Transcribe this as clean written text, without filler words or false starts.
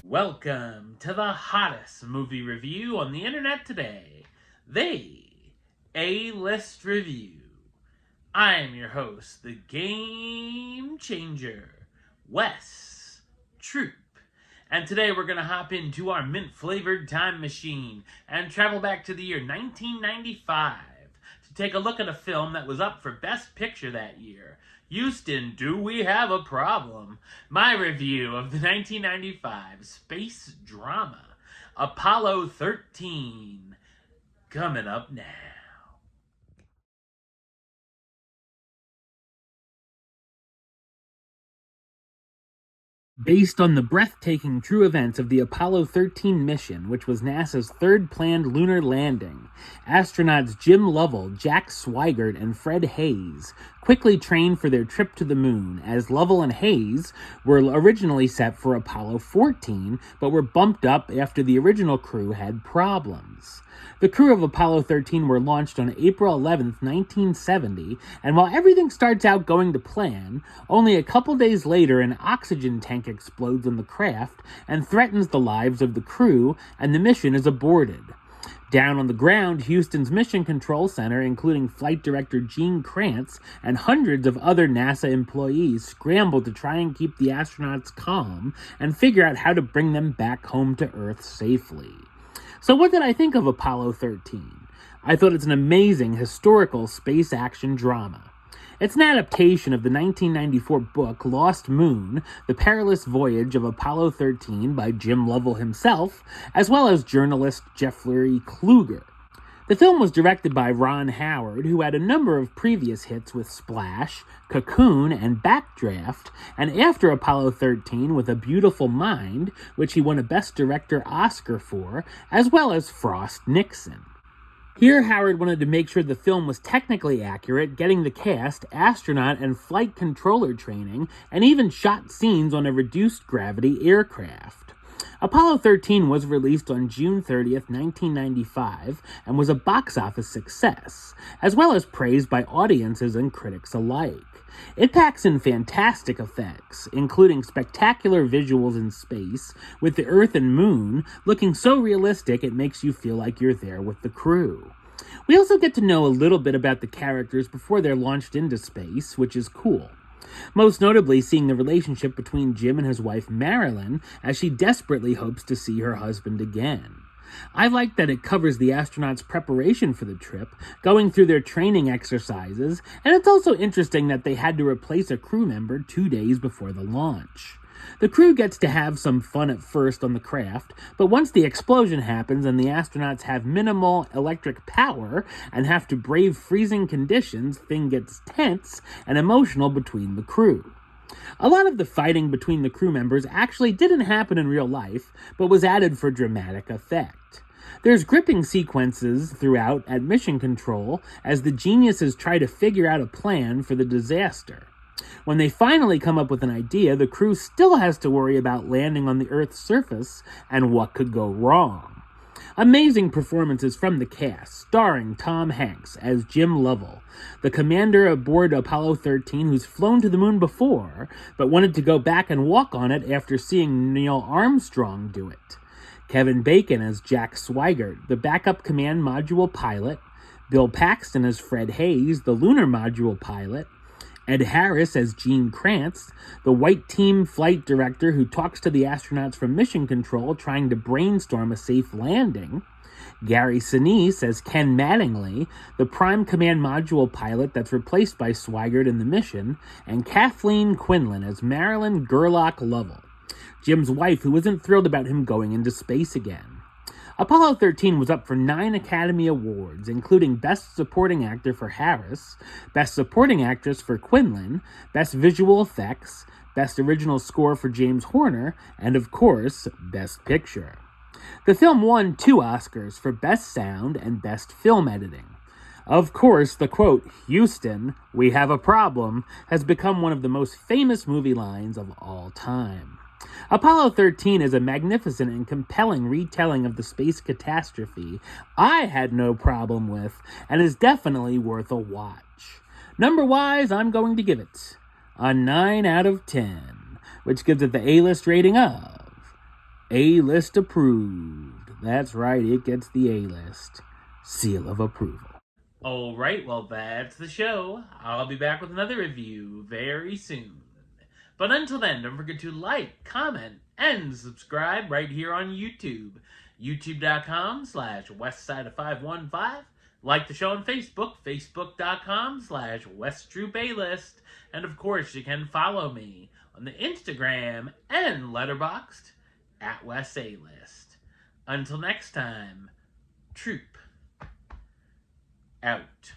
Welcome to the hottest movie review on the internet today, the A-List Review. I am your host, the Game Changer, Wes Troop. And today we're going to hop into our mint-flavored time machine and travel back to the year 1995 to take a look at a film that was up for Best Picture that year. Houston, do we have a problem? My review of the 1995 space drama, Apollo 13, coming up now. Based on the breathtaking true events of the Apollo 13 mission, which was NASA's third planned lunar landing, astronauts Jim Lovell, Jack Swigert, and Fred Hayes quickly trained for their trip to the moon, as Lovell and Hayes were originally set for Apollo 14, but were bumped up after the original crew had problems. The crew of Apollo 13 were launched on April 11, 1970, and while everything starts out going to plan, only a couple days later an oxygen tank explodes on the craft and threatens the lives of the crew, and the mission is aborted. Down on the ground, Houston's Mission Control Center, including Flight Director Gene Kranz and hundreds of other NASA employees, scramble to try and keep the astronauts calm and figure out how to bring them back home to Earth safely. So what did I think of Apollo 13? I thought it's an amazing historical space action drama. It's an adaptation of the 1994 book Lost Moon, The Perilous Voyage of Apollo 13 by Jim Lovell himself, as well as journalist Jeffrey Kluger. The film was directed by Ron Howard, who had a number of previous hits with Splash, Cocoon, and Backdraft, and after Apollo 13 with A Beautiful Mind, which he won a Best Director Oscar for, as well as Frost Nixon. Here, Howard wanted to make sure the film was technically accurate, getting the cast, astronaut, and flight controller training, and even shot scenes on a reduced-gravity aircraft. Apollo 13 was released on June 30th, 1995, and was a box office success, as well as praised by audiences and critics alike. It packs in fantastic effects, including spectacular visuals in space, with the Earth and Moon looking so realistic it makes you feel like you're there with the crew. We also get to know a little bit about the characters before they're launched into space, which is cool. Most notably, seeing the relationship between Jim and his wife Marilyn as she desperately hopes to see her husband again. I like that it covers the astronauts' preparation for the trip, going through their training exercises, and it's also interesting that they had to replace a crew member 2 days before the launch. The crew gets to have some fun at first on the craft, but once the explosion happens and the astronauts have minimal electric power and have to brave freezing conditions, things gets tense and emotional between the crew. A lot of the fighting between the crew members actually didn't happen in real life, but was added for dramatic effect. There's gripping sequences throughout at Mission Control as the geniuses try to figure out a plan for the disaster. When they finally come up with an idea, the crew still has to worry about landing on the Earth's surface and what could go wrong. Amazing performances from the cast, starring Tom Hanks as Jim Lovell, the commander aboard Apollo 13 who's flown to the moon before, but wanted to go back and walk on it after seeing Neil Armstrong do it. Kevin Bacon as Jack Swigert, the backup command module pilot, Bill Paxton as Fred Hayes, the lunar module pilot, Ed Harris as Gene Kranz, the White Team flight director who talks to the astronauts from Mission Control trying to brainstorm a safe landing, Gary Sinise as Ken Mattingly, the Prime Command Module pilot that's replaced by Swigert in the mission, and Kathleen Quinlan as Marilyn Gerlach Lovell, Jim's wife who isn't thrilled about him going into space again. Apollo 13 was up for 9 Academy Awards, including Best Supporting Actor for Harris, Best Supporting Actress for Quinlan, Best Visual Effects, Best Original Score for James Horner, and of course, Best Picture. The film won 2 Oscars for Best Sound and Best Film Editing. Of course, the quote, "Houston, we have a problem," has become one of the most famous movie lines of all time. Apollo 13 is a magnificent and compelling retelling of the space catastrophe I had no problem with, and is definitely worth a watch. Number-wise, I'm going to give it a 9 out of 10, which gives it the A-list rating of A-list approved. That's right, it gets the A-list seal of approval. Alright, well, that's the show. I'll be back with another review very soon. But until then, don't forget to like, comment, and subscribe right here on YouTube. YouTube.com/WestsideOf515. Like the show on Facebook, Facebook.com/WestTroupeAlist. And of course, you can follow me on the Instagram and Letterboxd @WestAlist. Until next time, Troop out.